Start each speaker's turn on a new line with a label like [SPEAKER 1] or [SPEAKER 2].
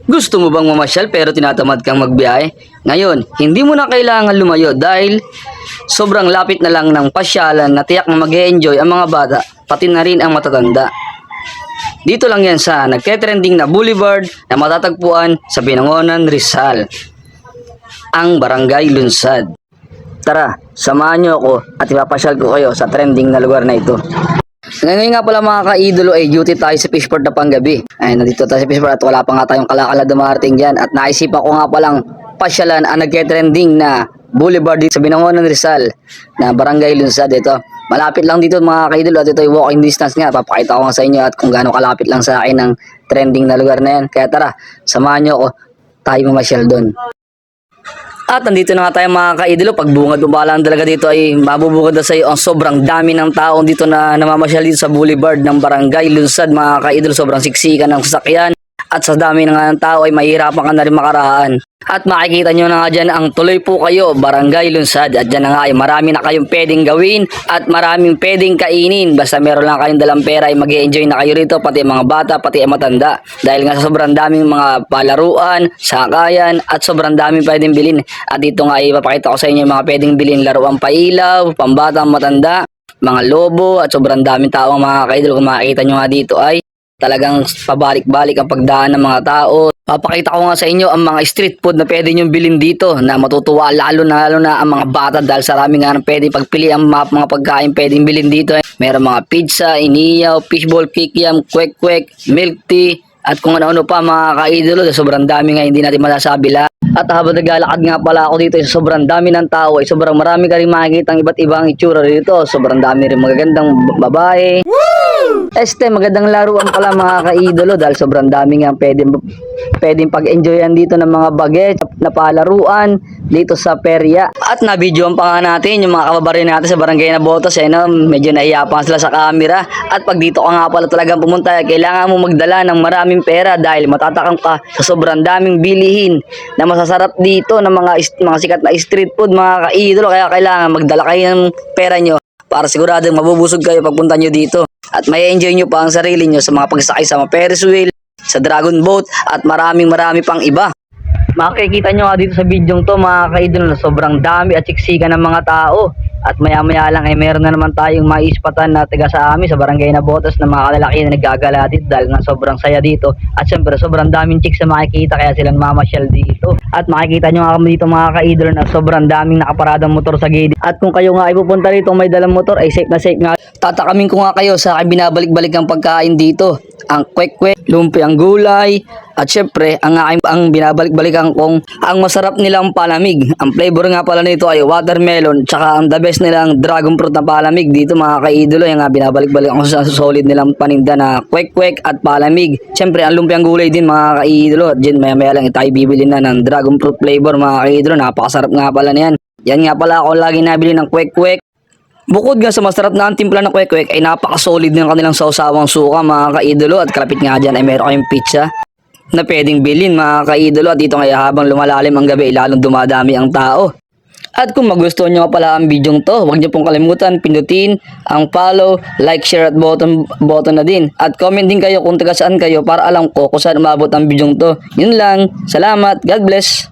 [SPEAKER 1] Gusto mo bang mamasyal pero tinatamad kang magbiyahe? Ngayon, hindi mo na kailangan lumayo dahil sobrang lapit na lang ng pasyalan na tiyak na mag-e-enjoy ang mga bata, pati na rin ang matatanda. Dito lang yan sa nagte-trending na boulevard na matatagpuan sa Binangonan, Rizal, ang Barangay Lunsad. Tara, samahan niyo ako at ipapasyal ko kayo sa trending na lugar na ito. Ngayon nga pala mga ka-idolo ay duty tayo sa Fishport na panggabi. Ay, nandito tayo sa Fishport at wala pa nga tayong kalakala dumarating dyan. At naisipan ko nga palang pasyalan ang nagke-trending na boulevard dito sa Binangonan, Rizal na Barangay Lunsad. Ito, malapit lang dito mga ka-idolo at ito ay walking distance nga. Papakita ko nga sa inyo at kung gaano kalapit lang sa akin ang trending na lugar na yan. Kaya tara, samahan nyo ako, tayo mamasyal doon. At nandito na nga tayo mga ka-idolo. Pagbungad mo pa lang talaga dito ay mabubukod na sa iyo ang sobrang dami ng taong dito na namamasyal dito sa boulevard ng Barangay Lunsad mga ka-idolo. Sobrang siksikan ng sasakyan at sa dami na nga ng tao ay mahihirapan ka na rin makaraan. At makikita nyo na nga dyan ang tuloy po kayo Barangay Lunsad. At dyan na nga ay marami na kayong pwedeng gawin at maraming pwedeng kainin. Basta meron lang kayong dalang pera ay mag-e-enjoy na kayo rito, pati mga bata, pati ang matanda. Dahil nga sa sobrang daming mga palaruan, sakayan at sobrang daming pwedeng bilhin. At dito nga ay ipapakita ko sa inyo yung mga pwedeng bilhin. Laruan pailaw, pambatang matanda, mga lobo at sobrang daming tao mga kaidol. Kung makikita nyo nga dito ay talagang pabalik-balik ang pagdaan ng mga tao. Papakita ko nga sa inyo ang mga street food na pwede nyo bilhin dito na matutuwa lalo na ang mga bata dahil sa rami nga na pwede pagpili ang mga pagkain pwedeng bilhin dito. Meron mga pizza, iniyaw, fishball, kikiam, kwek-kwek, milk tea at kung ano-ano pa mga kaidolo. Sobrang dami nga hindi natin masasabi lahat. At habang naglalakad nga pala ako dito, sobrang dami ng tao, sobrang marami ka rin makikita ang iba't ibang itsura dito. Sobrang dami rin magagandang babae. Magandang laruan pala mga kaidolo dahil sobrang dami nga pwedeng pag-enjoyan dito ng mga bagets na palaruan dito sa perya. At na-videoan pa nga natin yung mga kababayan natin sa Barangay Nabotas. Medyo nahiya pa sila sa camera. At pag dito ka nga pala talagang pumunta, kailangan mo magdala ng maraming pera dahil matatakam ka sa sobrang daming bilihin na masasarap dito ng mga sikat na street food mga kaidolo. Kaya kailangan magdala kayo ng pera nyo para siguradong mabubusog kayo pagpunta nyo dito. At may enjoy nyo pa ang sarili nyo sa mga pagsakay sa mga Ferris wheel, sa dragon boat at marami pang iba. Makikita nyo nga dito sa video to mga kaidol na sobrang dami at siksikan ng mga tao. At maya lang ay meron na naman tayong maispatan na taga sa amin sa Barangay Nabotas na mga kalalaki na naggagalatit dahil nga sobrang saya dito. At syempre sobrang daming chicks na makikita kaya silang mamasyal dito. At makikita nyo nga kami dito mga kaidol na sobrang daming nakaparadang motor sa gilid. At kung kayo nga ay pupunta rito may dalang motor ay safe na safe nga. Tatakamin ko nga kayo sa aking binabalik-balik ang pagkain dito. Ang kwek-kwek, lumpiang gulay, at syempre ang binabalik-balikan kong ang masarap nilang palamig. Ang flavor nga pala nito ay watermelon, tsaka ang the best nilang dragon fruit na palamig dito mga kaidolo. Yung nga binabalik-balikan ko sa solid nilang paninda na kwek-kwek at palamig. Syempre ang lumpiang gulay din mga kaidolo. At dyan maya lang tayo bibili na ng dragon fruit flavor mga kaidolo. Napakasarap nga pala niyan. Yan nga pala ako lagi nabili ng kwek-kwek. Bukod nga sa masarap na ang timpla ng kwek-kwek ay napaka-solid ng kanilang sausawang suka mga kaidolo. At kalapit nga dyan ay meron kayong pizza na pwedeng bilhin mga kaidolo. At dito nga habang lumalalim ang gabi lalong dumadami ang tao. At kung magustuhan nyo pala ang video to, huwag nyo pong kalimutan pindutin ang follow, like, share at button na din. At comment din kayo kung taga saan kayo para alam ko kung saan umabot ang video to. Yun lang. Salamat. God bless.